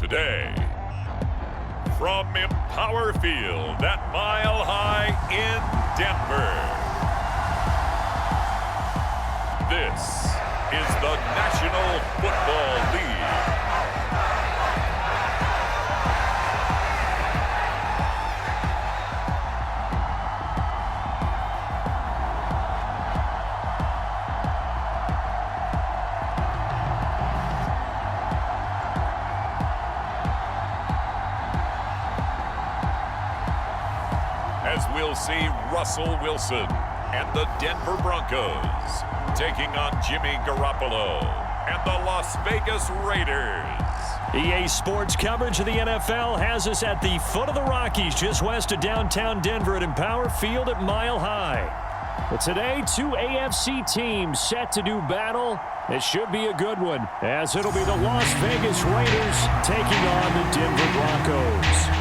today, from Empower Field at Mile High in Denver, this is the National Football League. As we'll see Russell Wilson and the Denver Broncos taking on Jimmy Garoppolo and the Las Vegas Raiders. EA Sports coverage of the NFL has us at the foot of the Rockies, just west of downtown Denver at Empower Field at Mile High. But today, two AFC teams set to do battle. It should be a good one, as it'll be the Las Vegas Raiders taking on the Denver Broncos.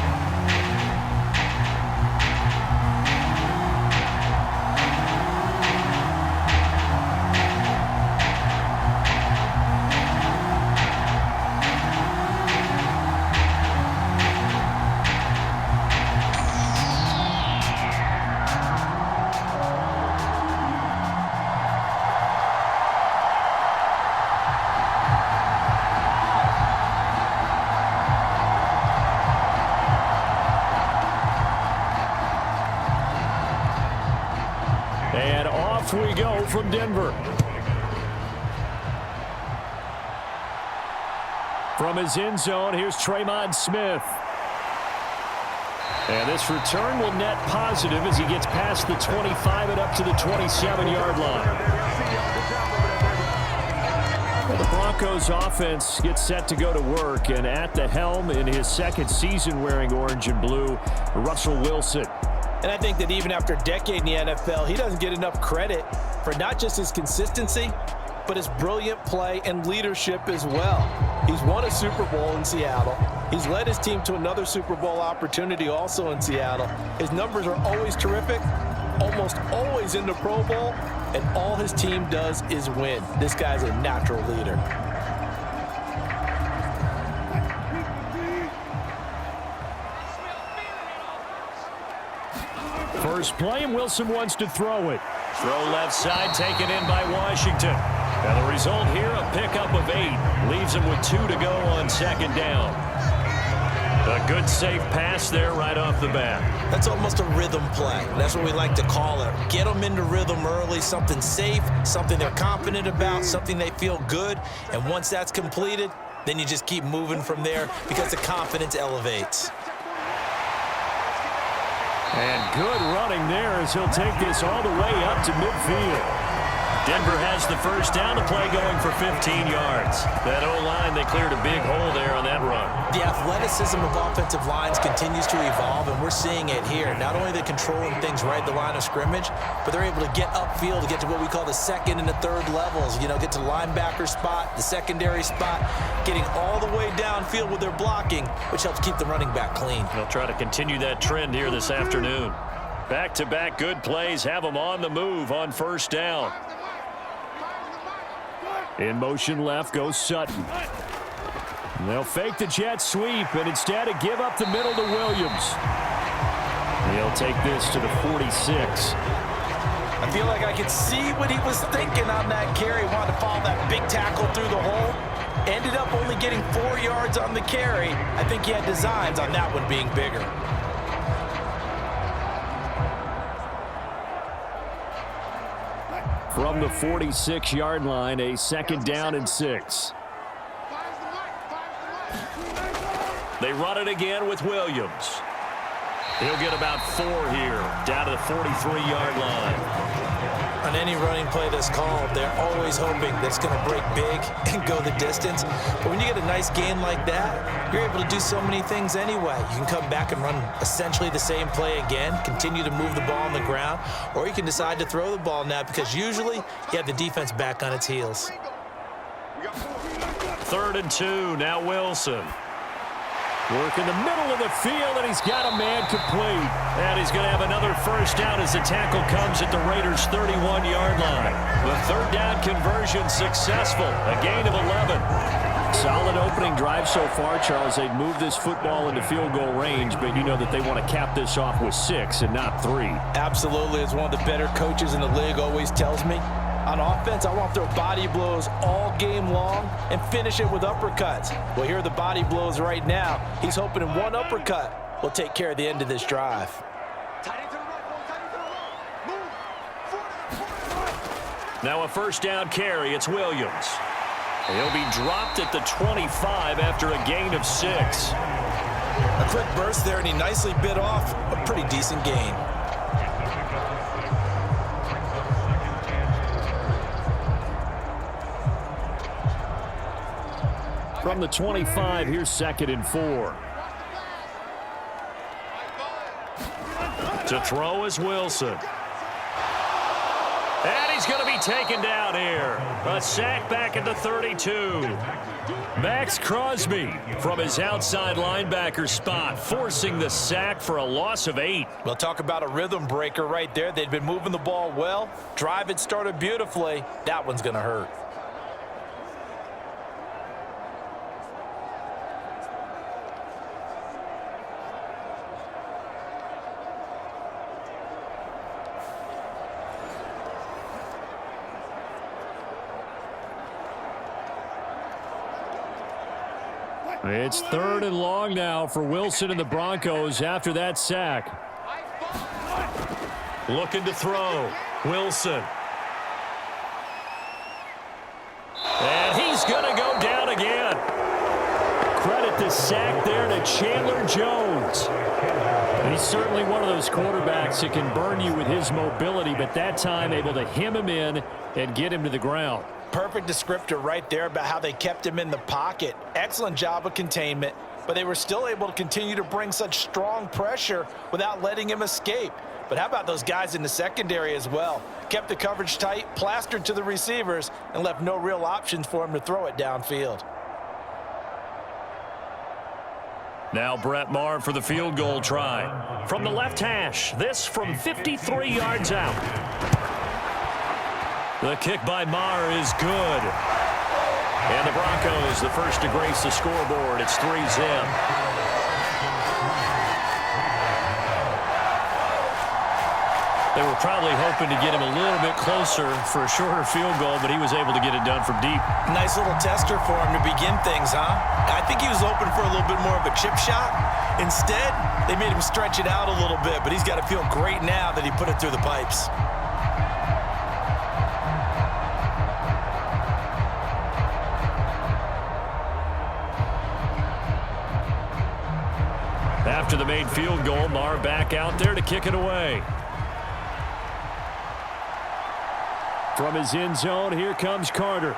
And off we go from Denver. From his end zone, here's Tremon Smith. And this return will net positive as he gets past the 25 and up to the 27-yard line. Well, the Broncos offense gets set to go to work, and at the helm in his second season wearing orange and blue, Russell Wilson. And I think that even after a decade in the NFL, he doesn't get enough credit for not just his consistency, but his brilliant play and leadership as well. He's won a Super Bowl in Seattle. He's led his team to another Super Bowl opportunity also in Seattle. His numbers are always terrific, almost always in the Pro Bowl, and all his team does is win. This guy's a natural leader. First play, and Wilson wants to throw it. Throw left side, taken in by Washington. And the result here, a pickup of 8. Leaves him with 2 to go on second down. A good, safe pass there right off the bat. That's almost a rhythm play. That's what we like to call it. Get them into rhythm early, something safe, something they're confident about, something they feel good. And once that's completed, then you just keep moving from there because the confidence elevates. And good running there as he'll take this all the way up to midfield. Denver has the first down, to play going for 15 yards. That O-line, they cleared a big hole there on that run. The athleticism of offensive lines continues to evolve, and we're seeing it here. Not only are they controlling things right at the line of scrimmage, but they're able to get upfield to get to what we call the second and the third levels. You know, get to the linebacker spot, the secondary spot, getting all the way downfield with their blocking, which helps keep the running back clean. They'll try to continue that trend here this afternoon. Back-to-back good plays have them on the move on first down. In motion left goes Sutton. And they'll fake the jet sweep and instead give up the middle to Williams. He'll take this to the 46. I feel like I could see what he was thinking on that carry. Wanted to follow that big tackle through the hole. Ended up only getting 4 yards on the carry. I think he had designs on that one being bigger. From the 46-yard line, a second down and 6. They run it again with Williams. He'll get about 4 here, down to the 43-yard line. On any running play that's called, they're always hoping that it's going to break big and go the distance. But when you get a nice gain like that, you're able to do so many things anyway. You can come back and run essentially the same play again, continue to move the ball on the ground, or you can decide to throw the ball now because usually you have the defense back on its heels. 3rd and 2, now Wilson. Work in the middle of the field, and he's got a man complete. And he's going to have another first down as the tackle comes at the Raiders' 31-yard line. The 3rd down conversion successful, a gain of 11. Solid opening drive so far, Charles. They've moved this football into field goal range, but you know that they want to cap this off with 6 and not 3. Absolutely. As one of the better coaches in the league always tells me, on offense, I want to throw body blows all game long and finish it with uppercuts. Well, here are the body blows right now. He's hoping in one uppercut will take care of the end of this drive. Now a first down carry. It's Williams. He'll be dropped at the 25 after a gain of 6. A quick burst there, and he nicely bit off a pretty decent gain. From the 25, here's 2nd and 4. To throw is Wilson. And he's going to be taken down here. A sack back at the 32. Max Crosby from his outside linebacker spot, forcing the sack for a loss of 8. We'll talk about a rhythm breaker right there. They'd been moving the ball well. Drive had started beautifully. That one's going to hurt. It's 3rd and long now for Wilson and the Broncos after that sack. Looking to throw. Wilson. And he's going to go down again. Credit the sack there to Chandler Jones. He's certainly one of those quarterbacks that can burn you with his mobility, but that time able to hem him in and get him to the ground. Perfect descriptor right there about how they kept him in the pocket. Excellent job of containment, but they were still able to continue to bring such strong pressure without letting him escape. But how about those guys in the secondary as well? Kept the coverage tight, plastered to the receivers, and left no real options for him to throw it downfield. Now Brett Maher for the field goal try. From the left hash, this from 53 yards out. The kick by Maher is good. And the Broncos, the first to grace the scoreboard. It's 3-zip. They were probably hoping to get him a little bit closer for a shorter field goal, but he was able to get it done from deep. Nice little tester for him to begin things, huh? I think he was open for a little bit more of a chip shot. Instead, they made him stretch it out a little bit, but he's got to feel great now that he put it through the pipes. After the made field goal, Maher back out there to kick it away. From his end zone, here comes Carter.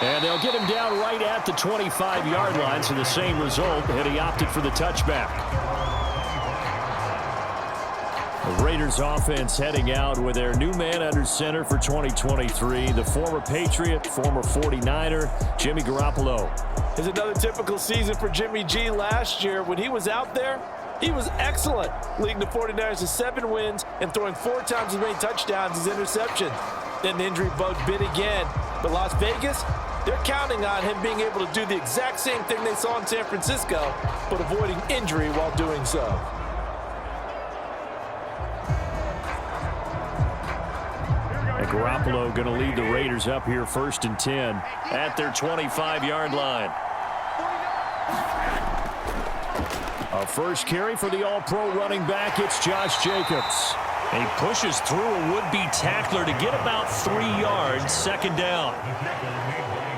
And they'll get him down right at the 25-yard line, so the same result, and he opted for the touchback. The Raiders offense heading out with their new man under center for 2023, the former Patriot, former 49er, Jimmy Garoppolo. It's another typical season for Jimmy G last year. When he was out there, he was excellent, leading the 49ers to 7 wins and throwing 4 times as many touchdowns as interceptions. Then the injury bug bit again. But Las Vegas, they're counting on him being able to do the exact same thing they saw in San Francisco, but avoiding injury while doing so. And Garoppolo going to lead the Raiders up here 1st and 10 at their 25-yard line. A first carry for the all-pro running back. It's Josh Jacobs. And he pushes through a would-be tackler to get about 3 yards, 2nd down.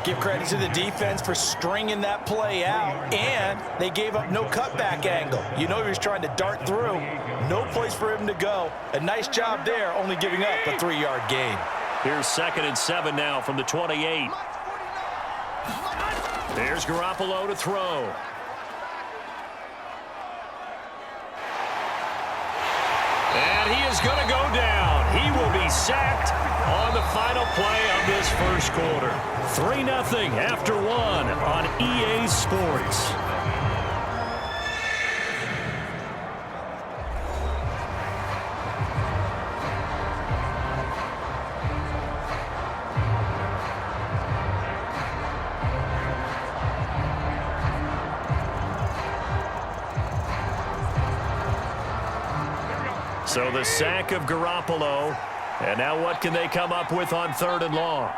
Give credit to the defense for stringing that play out, and they gave up no cutback angle. You know he was trying to dart through. No place for him to go. A nice job there, only giving up a 3-yard gain. Here's 2nd and 7 now from the 28. There's Garoppolo to throw. And he is going to go down. He will be sacked on the final play of this first quarter. 3-0 after 1 on EA Sports. So the sack of Garoppolo. And now what can they come up with on 3rd and long?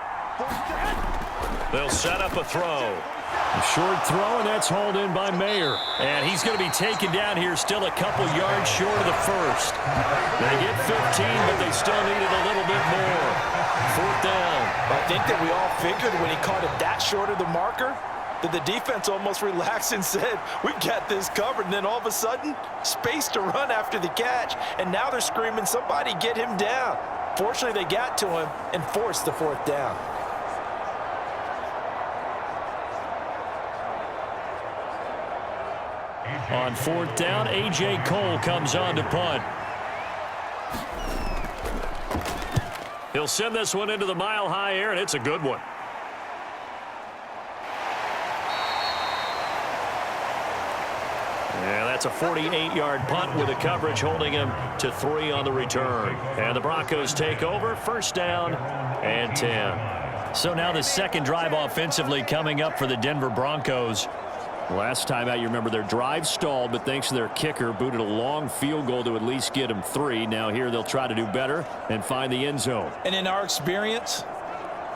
They'll set up a throw. A short throw, and that's hauled in by Mayer. And he's going to be taken down here, still a couple yards short of the first. They get 15, but they still needed a little bit more. 4th down. I think that we all figured when he caught it that short of the marker that the defense almost relaxed and said, we've got this covered. And then all of a sudden, space to run after the catch. And now they're screaming, somebody get him down. Fortunately, they got to him and forced the 4th down. On 4th down, A.J. Cole comes on to punt. He'll send this one into the mile-high air, and it's a good one. Yeah, that's a 48-yard punt with the coverage holding him to 3 on the return. And the Broncos take over, 1st down and 10. So now the second drive offensively coming up for the Denver Broncos. Last time out, you remember their drive stalled, but thanks to their kicker, booted a long field goal to at least get them 3. Now here they'll try to do better and find the end zone. And in our experience,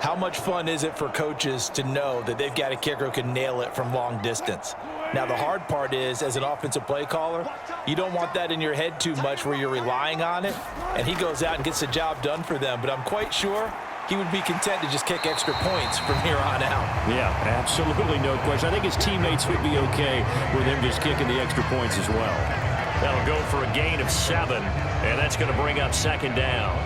how much fun is it for coaches to know that they've got a kicker who can nail it from long distance? Now, the hard part is, as an offensive play caller, you don't want that in your head too much where you're relying on it, and he goes out and gets the job done for them. But I'm quite sure he would be content to just kick extra points from here on out. Yeah, absolutely no question. I think his teammates would be okay with him just kicking the extra points as well. That'll go for a gain of 7, and that's going to bring up 2nd down.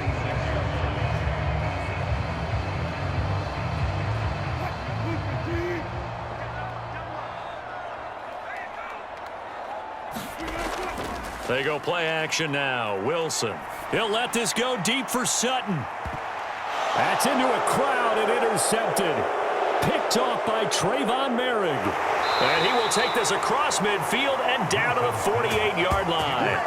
They go play action now. Wilson. He'll let this go deep for Sutton. That's into a crowd and intercepted. Picked off by Trayvon Merrick. And he will take this across midfield and down to the 48-yard line.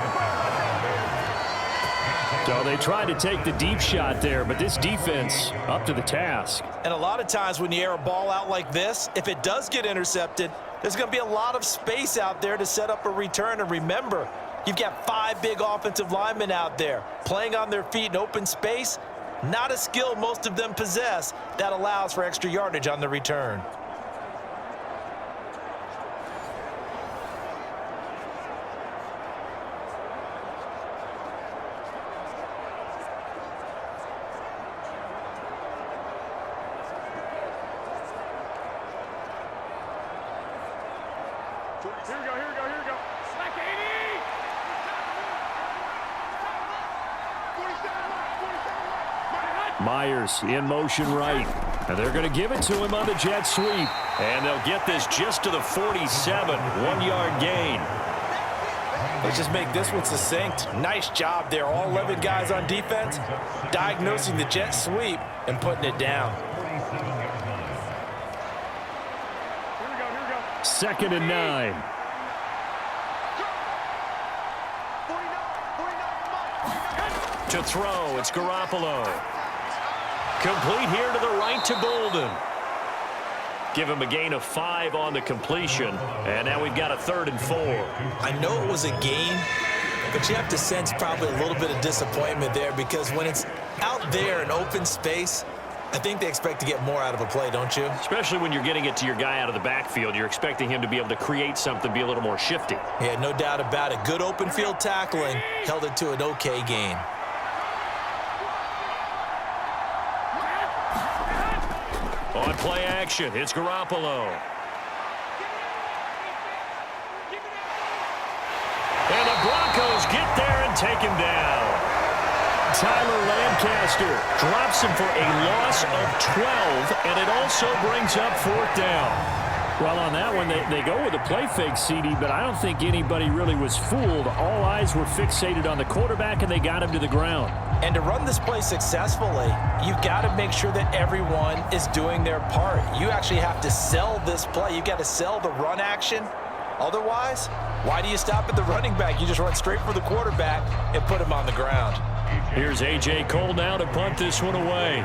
So they tried to take the deep shot there, but this defense up to the task. And a lot of times when you air a ball out like this, if it does get intercepted, there's going to be a lot of space out there to set up a return. And remember, you've got 5 big offensive linemen out there playing on their feet in open space. Not a skill most of them possess that allows for extra yardage on the return. Here we go. Slack 80! Myers in motion right. And they're going to give it to him on the jet sweep. And they'll get this just to the 47. 1-yard gain. Let's just make this one succinct. Nice job there. All 11 guys on defense diagnosing the jet sweep and putting it down. Here we go. 2nd and 9. To throw, it's Garoppolo. Complete here to the right to Bolden. Give him a gain of 5 on the completion. And now we've got a 3rd and 4. I know it was a gain, but you have to sense probably a little bit of disappointment there because when it's out there in open space, I think they expect to get more out of a play, don't you? Especially when you're getting it to your guy out of the backfield. You're expecting him to be able to create something, be a little more shifty. Yeah, no doubt about it. Good open field tackling held it to an okay gain. On play action, it's Garoppolo. And the Broncos get there and take him down. Tyler Lancaster drops him for a loss of 12, and it also brings up 4th down. Well, on that one, they go with a play fake, CD, but I don't think anybody really was fooled. All eyes were fixated on the quarterback, and they got him to the ground. And to run this play successfully, you've got to make sure that everyone is doing their part. You actually have to sell this play. You've got to sell the run action. Otherwise, why do you stop at the running back? You just run straight for the quarterback and put him on the ground. Here's A.J. Cole now to punt this one away.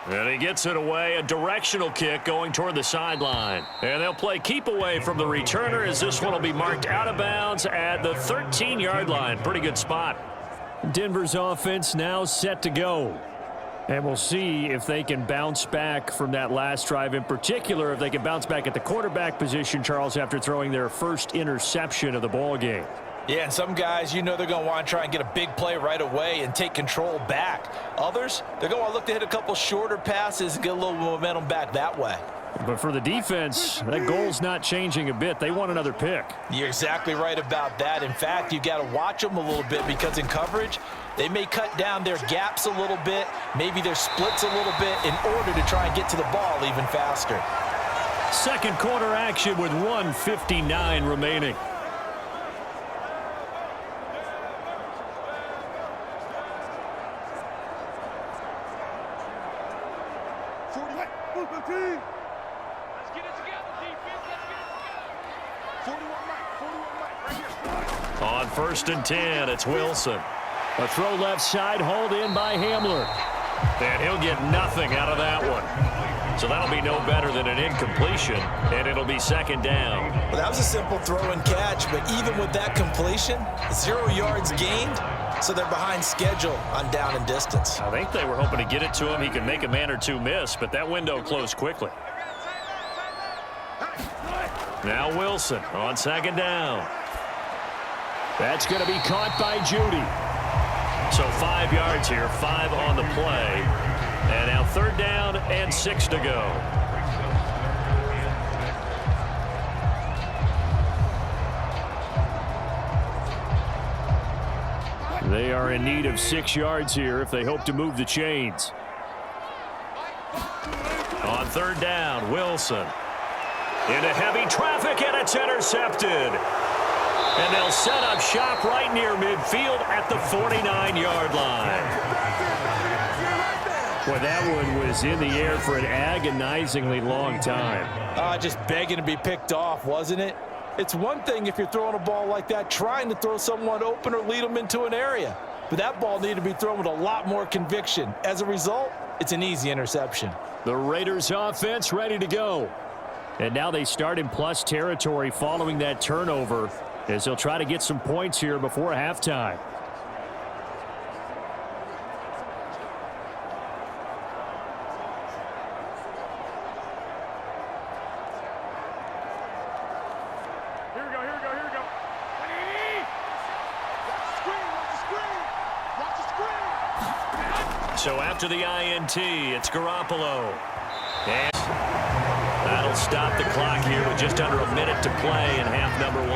And he gets it away, a directional kick going toward the sideline. And they'll play keep away from the returner as this one will be marked out of bounds at the 13-yard line. Pretty good spot. Denver's offense now set to go. And we'll see if they can bounce back from that last drive, in particular if they can bounce back at the quarterback position, Charles, after throwing their first interception of the ball game. Yeah, and some guys, you know they're going to want to try and get a big play right away and take control back. Others, they're going to want to look to hit a couple shorter passes and get a little momentum back that way. But for the defense, that goal's not changing a bit. They want another pick. You're exactly right about that. In fact, you got to watch them a little bit because in coverage, they may cut down their gaps a little bit, maybe their splits a little bit in order to try and get to the ball even faster. Second quarter action with 1:59 remaining. Let's get it together, defense. Let's get it together. 41 right here. On 1st and 10, it's Wilson. A throw left side, hauled in by Hamler. And he'll get nothing out of that one. So that'll be no better than an incompletion, and it'll be second down. Well, that was a simple throw and catch, but even with that completion, 0 yards gained, so they're behind schedule on down and distance. I think they were hoping to get it to him. He could make a man or two miss, but that window closed quickly. Now Wilson on second down. That's going to be caught by Judy. So 5 yards here, 5 on the play. And now 3rd down and 6 to go. They are in need of 6 yards here if they hope to move the chains. On 3rd down, Wilson. Into heavy traffic, and it's intercepted. And they'll set up shop right near midfield at the 49-yard line. Boy, that one was in the air for an agonizingly long time. Just begging to be picked off, wasn't it? It's one thing if you're throwing a ball like that, trying to throw someone open or lead them into an area. But that ball needed to be thrown with a lot more conviction. As a result, it's an easy interception. The Raiders offense ready to go. And now they start in plus territory following that turnover, as they'll try to get some points here before halftime. Here we go, here we go, here we go. 180! Watch the screen, watch the screen! Watch the screen! So after the INT, it's Garoppolo. And that'll stop the clock here with just under a minute to play in half number 1.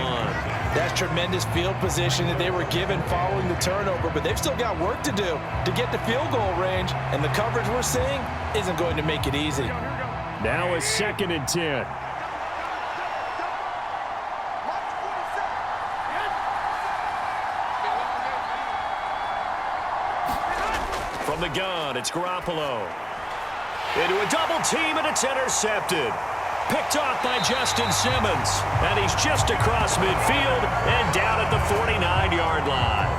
That's tremendous field position that they were given following the turnover, but they've still got work to do to get to field goal range, and the coverage we're seeing isn't going to make it easy. Now a 2nd and 10. From the gun, it's Garoppolo. Into a double team, and it's intercepted. Picked off by Justin Simmons. And he's just across midfield and down at the 49-yard line.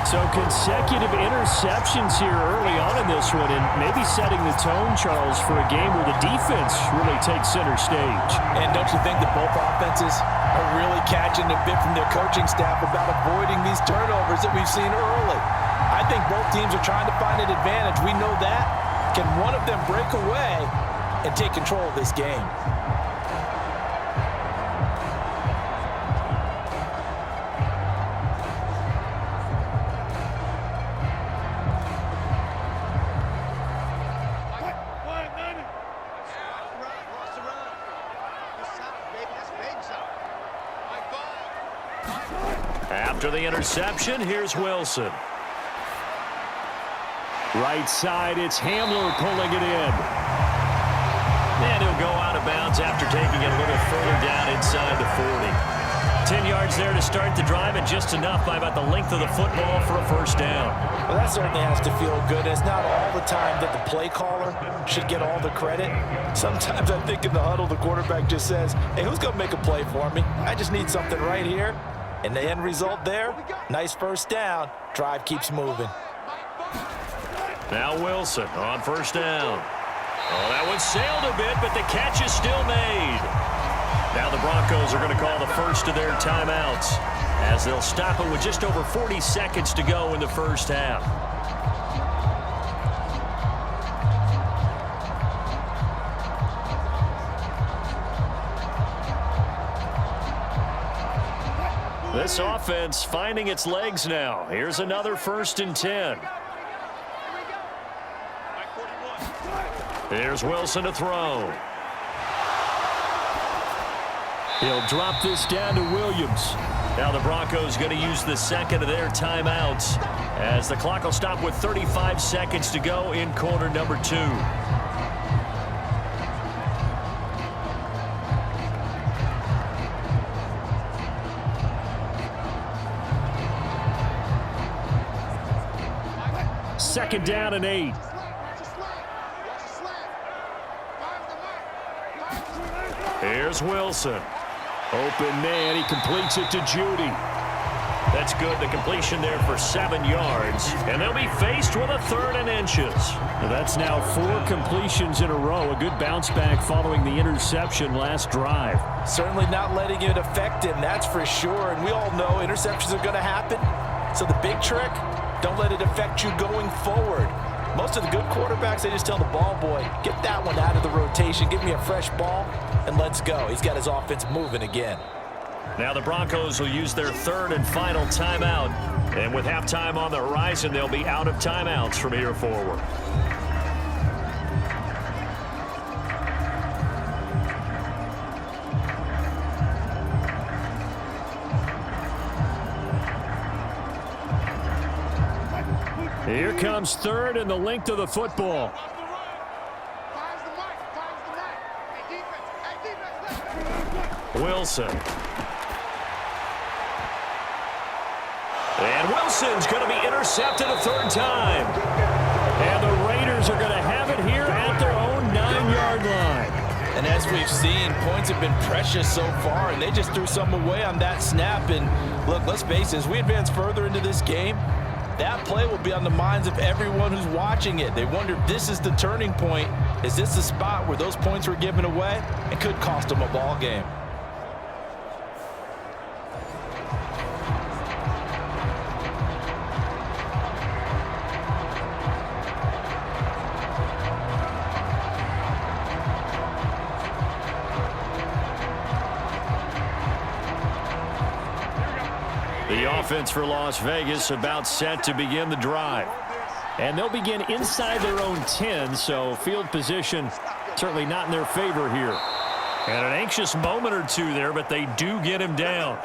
So consecutive interceptions here early on in this one, and maybe setting the tone, Charles, for a game where the defense really takes center stage. And don't you think that both offenses are really catching a bit from their coaching staff about avoiding these turnovers that we've seen early? I think both teams are trying to find an advantage. We know that. Can one of them break away and take control of this game? After the interception, here's Wilson. Right side, it's Hamler pulling it in. And he'll go out of bounds after taking it a little further down inside the 40. 10 yards there to start the drive, and just enough by about the length of the football for a first down. Well, that certainly has to feel good. It's not all the time that the play caller should get all the credit. Sometimes I think in the huddle, the quarterback just says, hey, who's going to make a play for me? I just need something right here. And the end result there, nice first down. Drive keeps moving. Now Wilson on first down. Oh, that one sailed a bit, but the catch is still made. Now the Broncos are going to call the first of their timeouts as they'll stop it with just over 40 seconds to go in the first half. This offense finding its legs now. Here's another 1st and 10. Here's Wilson to throw. He'll drop this down to Williams. Now the Broncos going to use the second of their timeouts as the clock will stop with 35 seconds to go in quarter number 2. Second down and 8. Here's Wilson. Open man. He completes it to Judy. That's good. The completion there for 7 yards. And they'll be faced with a 3rd and inches. That's now 4 completions in a row. A good bounce back following the interception last drive. Certainly not letting it affect him, that's for sure. And we all know interceptions are going to happen. So the big trick, don't let it affect you going forward. Most of the good quarterbacks, they just tell the ball boy, get that one out of the rotation, give me a fresh ball, and let's go. He's got his offense moving again. Now the Broncos will use their 3rd and final timeout. And with halftime on the horizon, they'll be out of timeouts from here forward. Here comes 3rd and the length of the football. Wilson. And Wilson's going to be intercepted a 3rd time. And the Raiders are going to have it here at their own 9-yard line. And as we've seen, points have been precious so far, and they just threw some away on that snap. And look, let's face it, as we advance further into this game, that play will be on the minds of everyone who's watching it. They wonder if this is the turning point. Is this the spot where those points were given away? It could cost them a ball game. The offense for Las Vegas about set to begin the drive. And they'll begin inside their own 10, so field position certainly not in their favor here. And an anxious moment or two there, but they do get him down.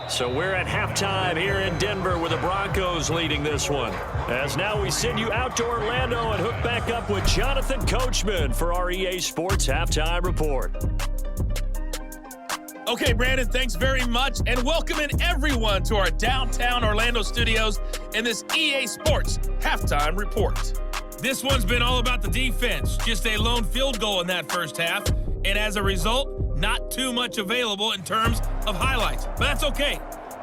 So we're at halftime here in Denver with the Broncos leading this one. As now we send you out to Orlando and hook back up with Jonathan Coachman for our EA Sports Halftime Report. Okay, Brandon, thanks very much. And welcome in everyone to our downtown Orlando studios in this EA Sports Halftime Report. This one's been all about the defense. Just a lone field goal in that first half. And as a result, not too much available in terms of highlights. But that's okay.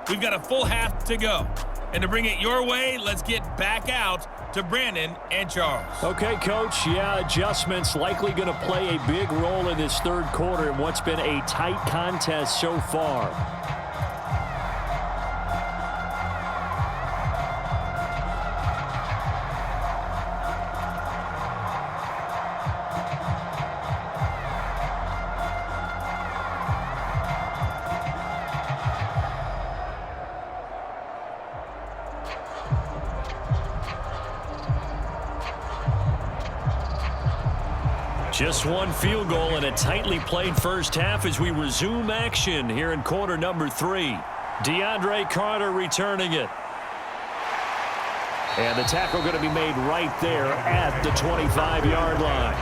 We've got a full half to go. And to bring it your way, let's get back out to Brandon and Charles. Okay, Coach. Yeah, adjustments likely going to play a big role in this 3rd quarter in what's been a tight contest so far. Just one field goal in a tightly played first half as we resume action here in quarter number 3. DeAndre Carter returning it. And the tackle going to be made right there at the 25-yard line.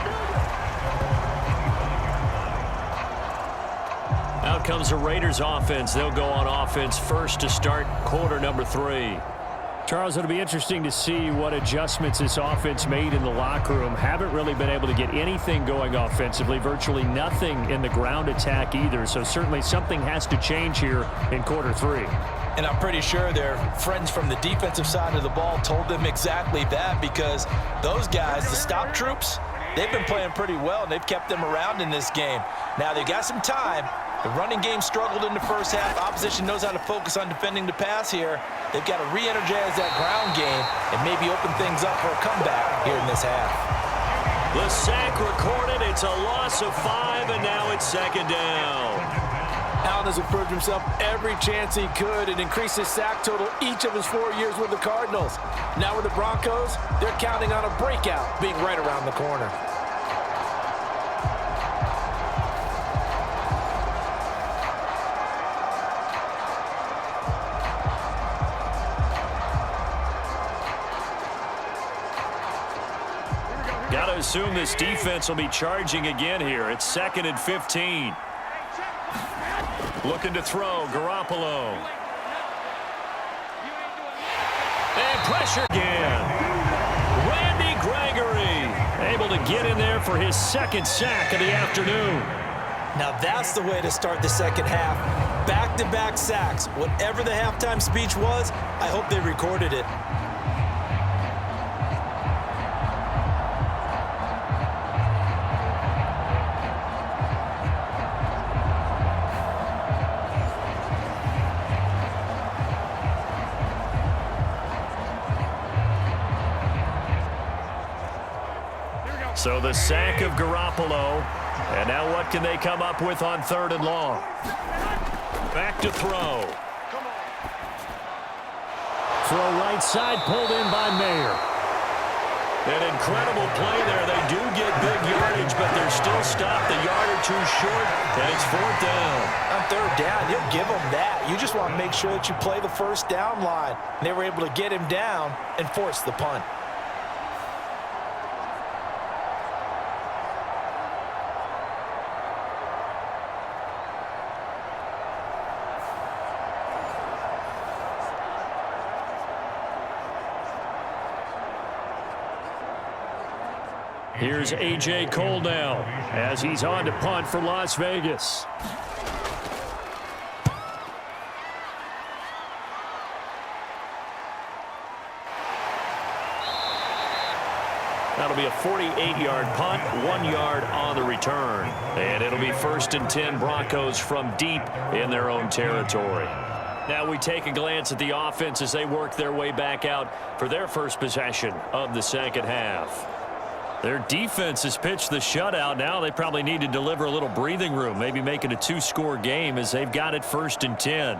Now comes the Raiders offense. They'll go on offense first to start quarter number 3. Charles, it'll be interesting to see what adjustments this offense made in the locker room. Haven't really been able to get anything going offensively, virtually nothing in the ground attack either. So certainly something has to change here in quarter 3. And I'm pretty sure their friends from the defensive side of the ball told them exactly that, because those guys, the stop troops, they've been playing pretty well, and they've kept them around in this game. Now, they've got some time. The running game struggled in the first half. Opposition knows how to focus on defending the pass here. They've got to re-energize that ground game and maybe open things up for a comeback here in this half. The sack recorded. It's a loss of 5, and now it's second down. Allen has improved himself every chance he could and increased his sack total each of his 4 years with the Cardinals. Now with the Broncos, they're counting on a breakout being right around the corner. Got to assume this defense will be charging again here. It's 2nd and 15. Looking to throw, Garoppolo. And pressure again. Randy Gregory able to get in there for his 2nd sack of the afternoon. Now that's the way to start the second half. Back-to-back sacks. Whatever the halftime speech was, I hope they recorded it. So the sack of Garoppolo. And now what can they come up with on 3rd and long? Back to throw. Throw right side, pulled in by Mayer. An incredible play there. They do get big yardage, but they're still stopped a yard or 2 short, and it's 4th down. On 3rd down, you'll give them that. You just want to make sure that you play the first down line. They were able to get him down and force the punt. Here's A.J. Cole now as he's on to punt for Las Vegas. That'll be a 48-yard punt, 1 yard on the return. And it'll be 1st and 10 Broncos from deep in their own territory. Now we take a glance at the offense as they work their way back out for their first possession of the second half. Their defense has pitched the shutout. Now they probably need to deliver a little breathing room, maybe make it a 2-score game as they've got it 1st and 10.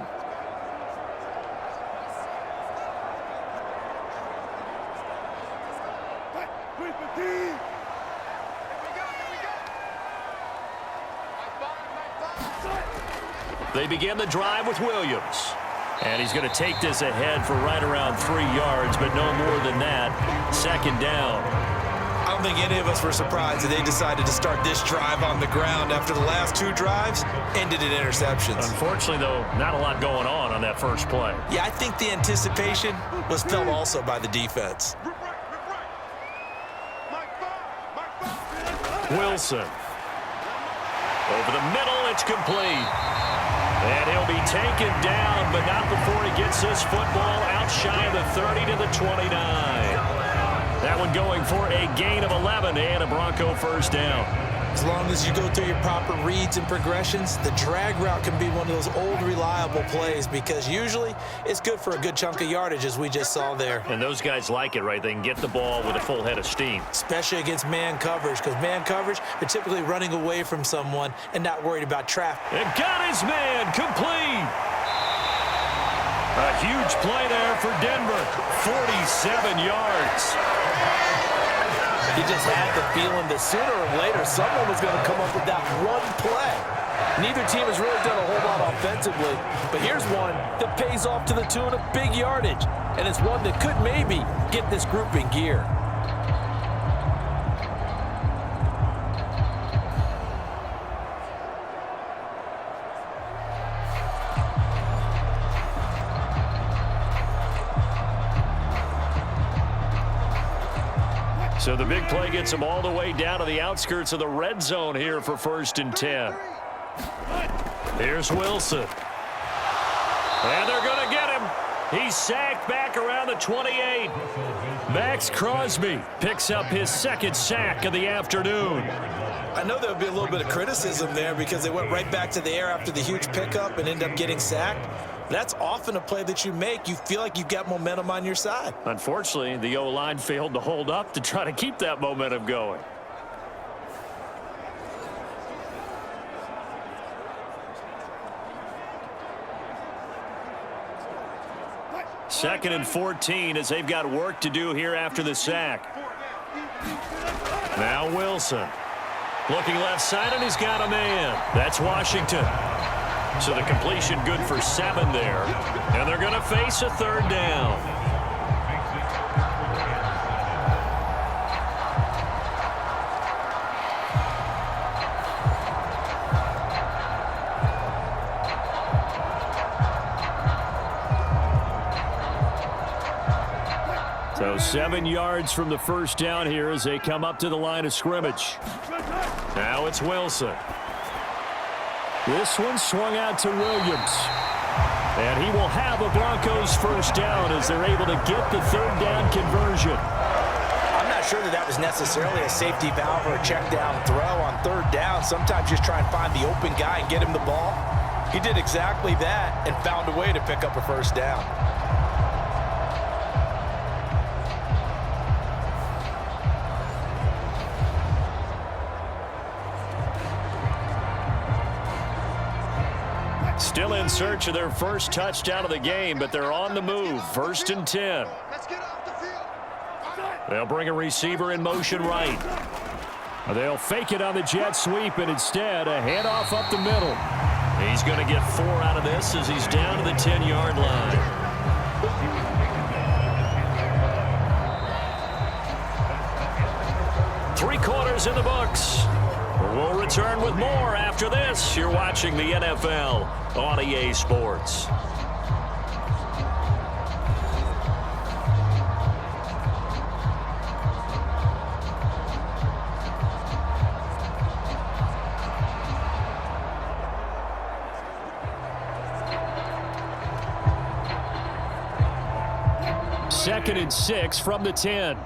They begin the drive with Williams. And he's going to take this ahead for right around 3 yards, but no more than that. 2nd down. I don't think any of us were surprised that they decided to start this drive on the ground after the last 2 drives ended in interceptions. Unfortunately, though, not a lot going on that first play. Yeah, I think the anticipation was felt also by the defense. Wilson. Over the middle, it's complete. And he'll be taken down, but not before he gets this football out shy of the 30 to the 29. That one going for a gain of 11 and a Bronco 1st down. As long as you go through your proper reads and progressions, the drag route can be one of those old reliable plays because usually it's good for a good chunk of yardage as we just saw there. And those guys like it, right? They can get the ball with a full head of steam. Especially against man coverage, because man coverage, they're typically running away from someone and not worried about traffic. And got his man complete. A huge play there for Denver. 47 yards. You just had the feeling that sooner or later someone was going to come up with that one play. Neither team has really done a whole lot offensively, but here's one that pays off to the tune of big yardage, and it's one that could maybe get this group in gear. So the big play gets him all the way down to the outskirts of the red zone here for 1st and 10. Here's Wilson. And they're going to get him. He's sacked back around the 28. Max Crosby picks up his 2nd sack of the afternoon. I know there'll be a little bit of criticism there because they went right back to the air after the huge pickup and ended up getting sacked. That's often a play that you make. You feel like you've got momentum on your side. Unfortunately, the O-line failed to hold up to try to keep that momentum going. Second and 14 as they've got work to do here after the sack. Now Wilson. Looking left side, and he's got a man. That's Washington. So the completion good for 7 there. And they're going to face a 3rd down. So 7 yards from the 1st down here as they come up to the line of scrimmage. Now it's Wilson. This one swung out to Williams. And he will have a Broncos 1st down as they're able to get the 3rd down conversion. I'm not sure that was necessarily a safety valve or a check down throw on 3rd down. Sometimes just try and find the open guy and get him the ball. He did exactly that and found a way to pick up a 1st down. Still in search of their 1st touchdown of the game, but they're on the move. 1st and 10. They'll bring a receiver in motion right. They'll fake it on the jet sweep, and instead a handoff up the middle. He's going to get 4 out of this as he's down to the 10-yard line. Three quarters in the books. We'll return with more after this. You're watching the NFL on EA Sports. Second and 6 from the 10.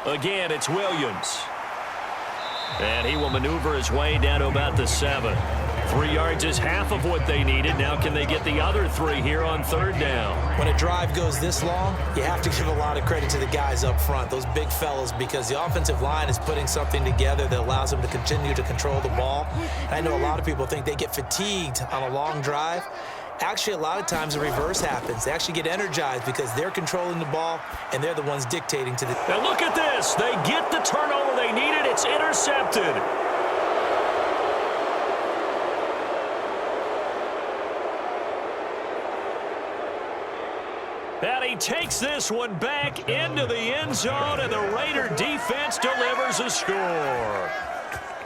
Again, it's Williams. And he will maneuver his way down to about the 7. 3 yards is half of what they needed. Now can they get the other 3 here on 3rd down? When a drive goes this long, you have to give a lot of credit to the guys up front, those big fellas, because the offensive line is putting something together that allows them to continue to control the ball. And I know a lot of people think they get fatigued on a long drive. Actually, a lot of times the reverse happens. They actually get energized because they're controlling the ball, and they're the ones dictating to the... Now look at this. They get the turnover they needed. It's intercepted. And he takes this one back into the end zone, and the Raider defense delivers a score.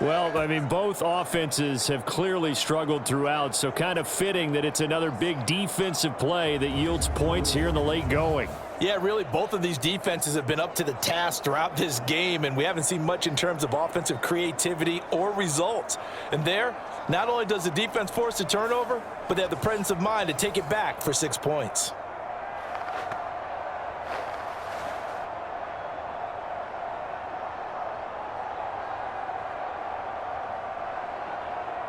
Well, I mean, both offenses have clearly struggled throughout, so kind of fitting that it's another big defensive play that yields points here in the late going. Yeah, really, both of these defenses have been up to the task throughout this game, and we haven't seen much in terms of offensive creativity or results. And there, not only does the defense force a turnover, but they have the presence of mind to take it back for 6 points.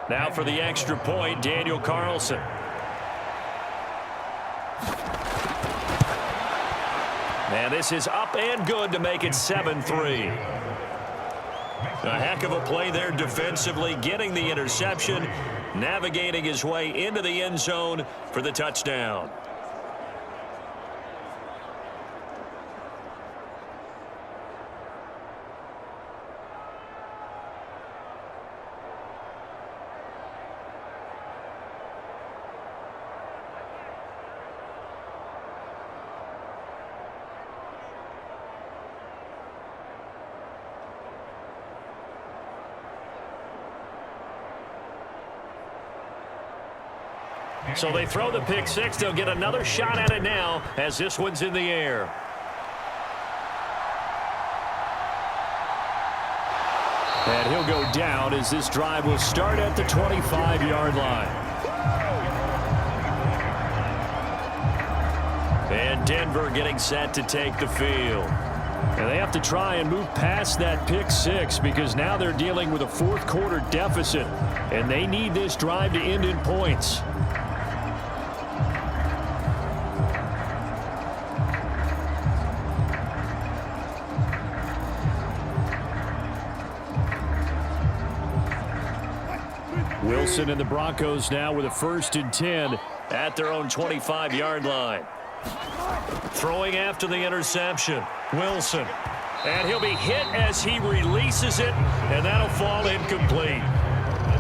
Now for the extra point, Daniel Carlson. And this is up and good to make it 7-3. A heck of a play there defensively, getting the interception, navigating his way into the end zone for the touchdown. So they throw the pick six. They'll get another shot at it now as this one's in the air. And he'll go down as this drive will start at the 25-yard line. And Denver getting set to take the field. And they have to try and move past that pick six because now they're dealing with a fourth-quarter deficit, and they need this drive to end in points. Wilson and the Broncos now with a 1st and 10 at their own 25-yard line. Throwing after the interception, Wilson. And he'll be hit as he releases it, and that'll fall incomplete.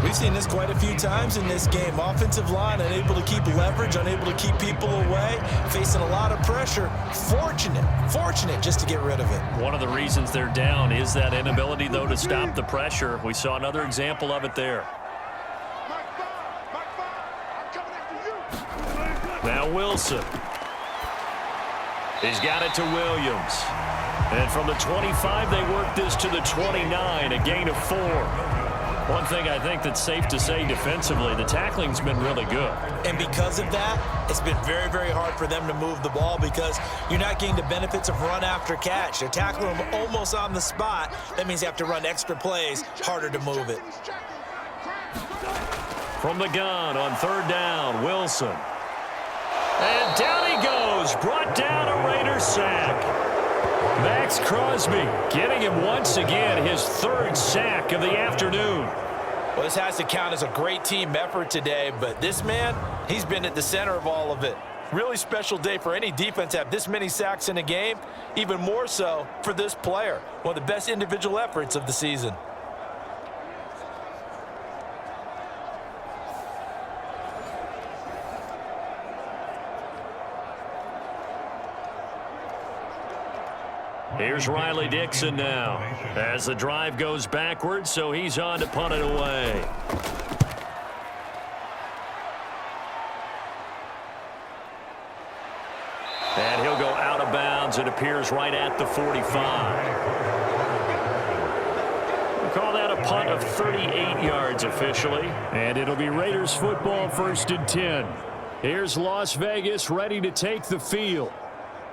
We've seen this quite a few times in this game. Offensive line unable to keep leverage, unable to keep people away, facing a lot of pressure. Fortunate just to get rid of it. One of the reasons they're down is that inability, though, to stop the pressure. We saw another example of it there. Now Wilson. He's got it to Williams. And from the 25, they work this to the 29, a gain of 4. One thing I think that's safe to say defensively, the tackling's been really good. And because of that, it's been very, very hard for them to move the ball because you're not getting the benefits of run after catch. They're tackling them almost on the spot. That means you have to run extra plays, harder to move it. From the gun on 3rd down, Wilson. And down he goes, brought down a Raider sack. Max Crosby getting him once again, his 3rd sack of the afternoon. Well, this has to count as a great team effort today, but this man, he's been at the center of all of it. Really special day for any defense to have this many sacks in a game, even more so for this player. One of the best individual efforts of the season. Here's Riley Dixon now as the drive goes backwards, so he's on to punt it away. And he'll go out of bounds. It appears right at the 45. We'll call that a punt of 38 yards officially. And it'll be Raiders football 1st and 10. Here's Las Vegas ready to take the field.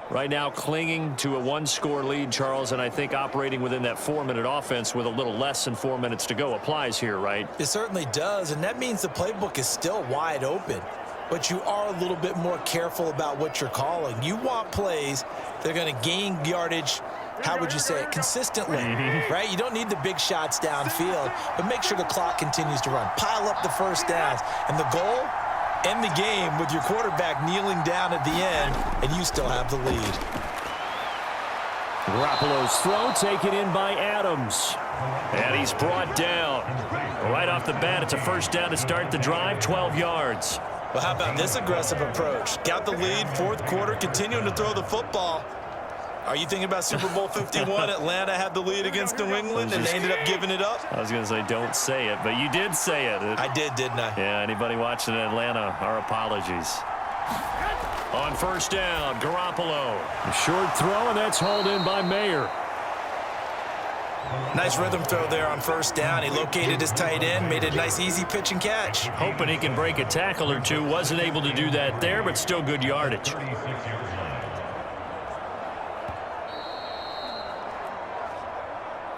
Right now clinging to a 1-score lead, Charles, and I think operating within that 4-minute offense with a little less than 4 minutes to go applies here, right? It certainly does, and that means the playbook is still wide open. But you are a little bit more careful about what you're calling. You want plays that are going to gain yardage, how would you say it, consistently, right? You don't need the big shots downfield, but make sure the clock continues to run. Pile up the first downs, and the goal, end the game with your quarterback kneeling down at the end, and you still have the lead. Garoppolo's throw taken in by Adams. And he's brought down. Right off the bat, it's a 1st down to start the drive, 12 yards. Well, how about this aggressive approach? Got the lead, 4th quarter, continuing to throw the football. Are you thinking about Super Bowl 51? Atlanta had the lead against New England, and they ended up giving it up? I was going to say don't say it, but you did say it. I did, didn't I? Yeah, anybody watching Atlanta, our apologies. On 1st down, Garoppolo. A short throw, and that's hauled in by Mayer. Nice rhythm throw there on 1st down. He located his tight end, made a nice easy pitch and catch. Hoping he can break a tackle or two. Wasn't able to do that there, but still good yardage.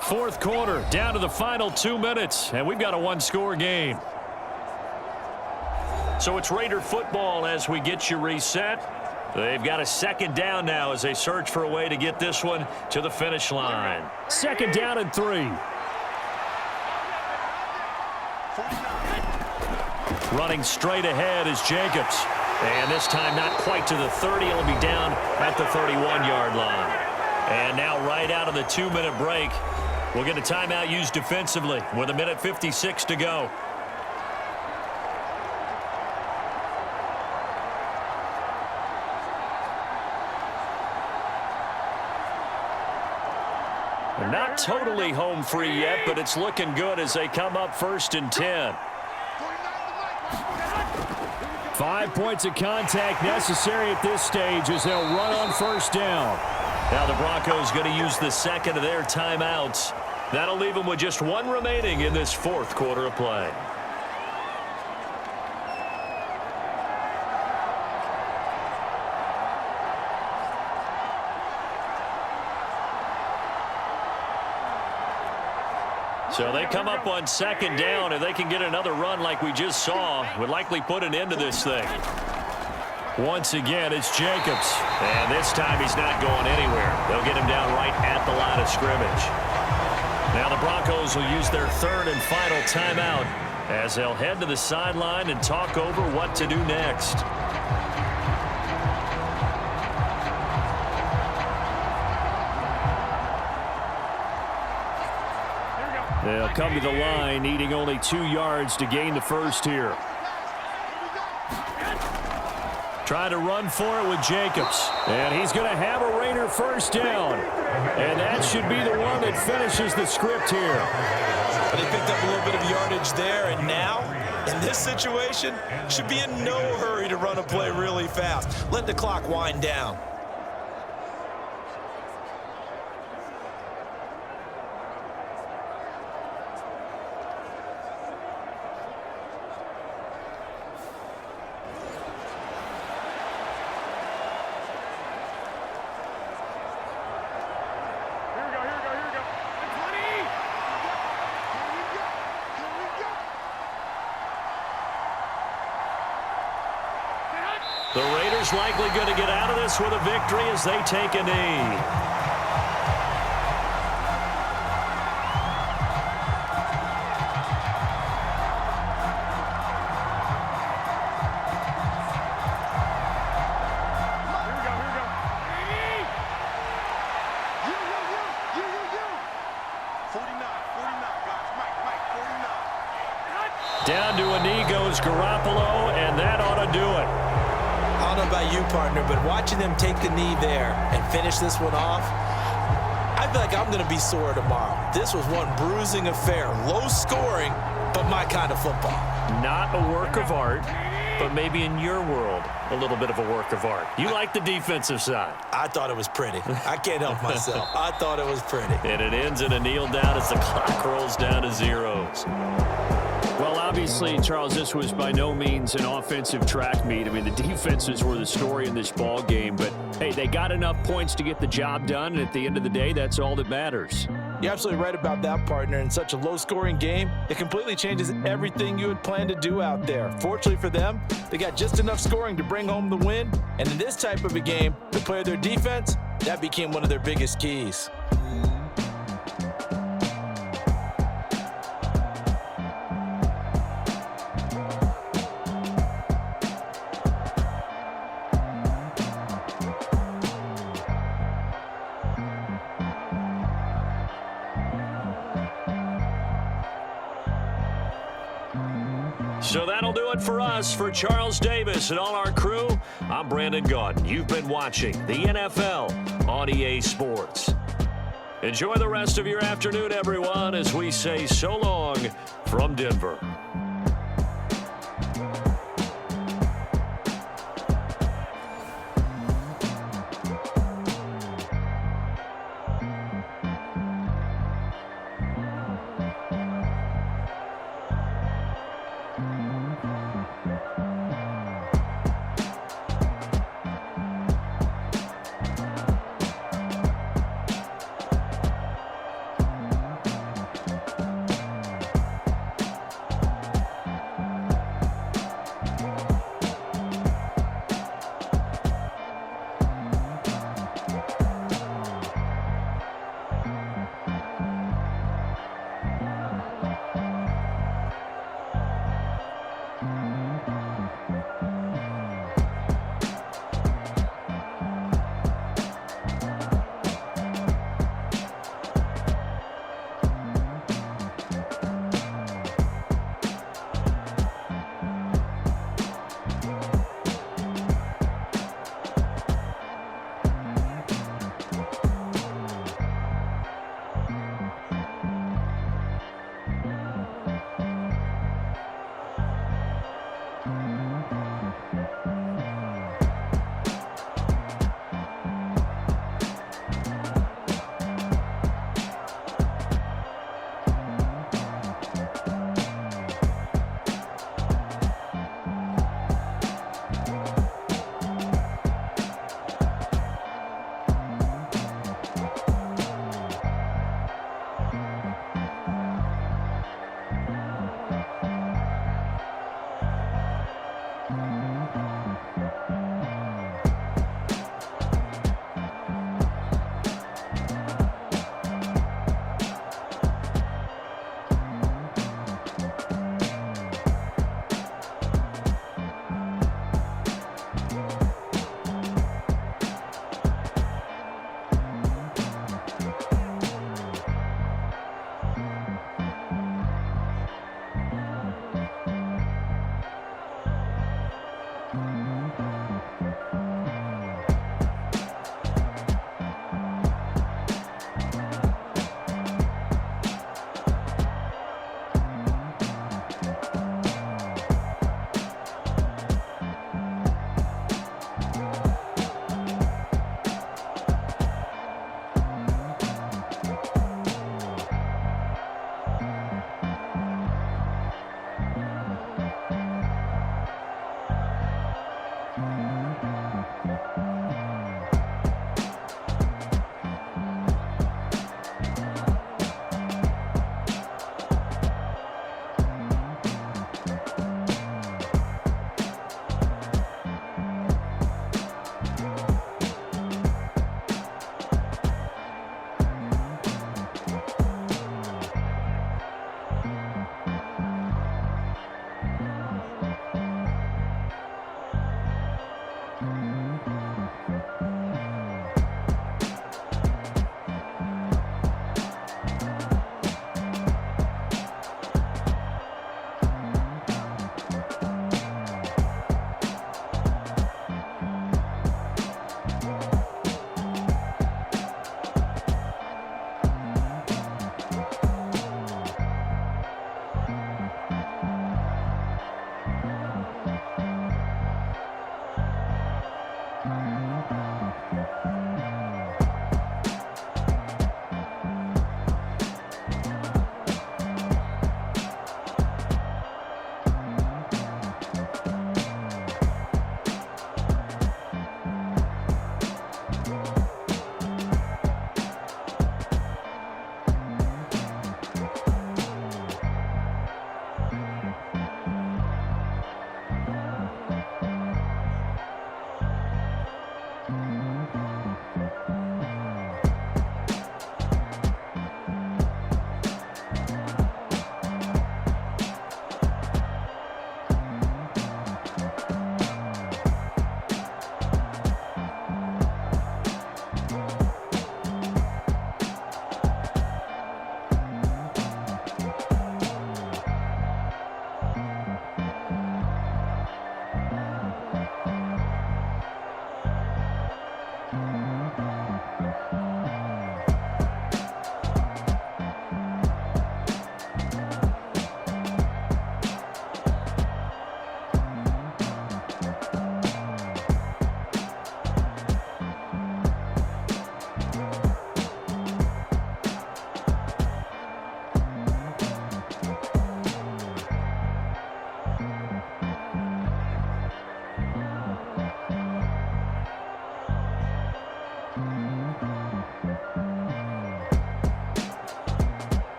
Fourth quarter, down to the final 2 minutes, and we've got a 1-score game. So it's Raider football as we get you reset. They've got a 2nd down now as they search for a way to get this one to the finish line. 2nd down and 3. Running straight ahead is Jacobs. And this time not quite to the 30. It'll be down at the 31-yard line. And now right out of the 2-minute break, we'll get a timeout used defensively with 1:56 to go. They're not totally home free yet, but it's looking good as they come up 1st and 10. 5 points of contact necessary at this stage as they'll run on first down. Now the Broncos going to use the second of their timeouts. That'll leave them with just one remaining in this fourth quarter of play. So they come up on second down. If they can get another run like we just saw, would likely put an end to this thing. Once again, it's Jacobs. And this time he's not going anywhere. They'll get him down right at the line of scrimmage. Now the Broncos will use their third and final timeout as they'll head to the sideline and talk over what to do next. They'll come to the line, needing only 2 yards to gain the first here. Trying to run for it with Jacobs. And he's going to have a Raider first down. And that should be the one that finishes the script here. They picked up a little bit of yardage there, and now, in this situation, should be in no hurry to run a play really fast. Let the clock wind down. The Raiders likely going to get out of this with a victory as they take a knee. Down to a knee goes Garoppolo, and that ought to do it. I don't know about you, partner, but watching them take the knee there and finish this one off, I feel like I'm going to be sore tomorrow. This was one bruising affair. Low scoring, but my kind of football. Not a work of art, but maybe in your world, a little bit of a work of art. You like the defensive side. I thought it was pretty. I can't help myself. I thought it was pretty. And it ends in a kneel down as the clock rolls down to zeros. Well, obviously, Charles, this was by no means an offensive track meet. I mean, the defenses were the story in this ball game. But, hey, they got enough points to get the job done. And at the end of the day, that's all that matters. You're absolutely right about that, partner. In such a low-scoring game, it completely changes everything you had planned to do out there. Fortunately for them, they got just enough scoring to bring home the win. And in this type of a game, to play their defense, that became one of their biggest keys. So that'll do it for us. For Charles Davis and all our crew, I'm Brandon Gaudin. You've been watching the NFL on EA Sports. Enjoy the rest of your afternoon, everyone, as we say so long from Denver.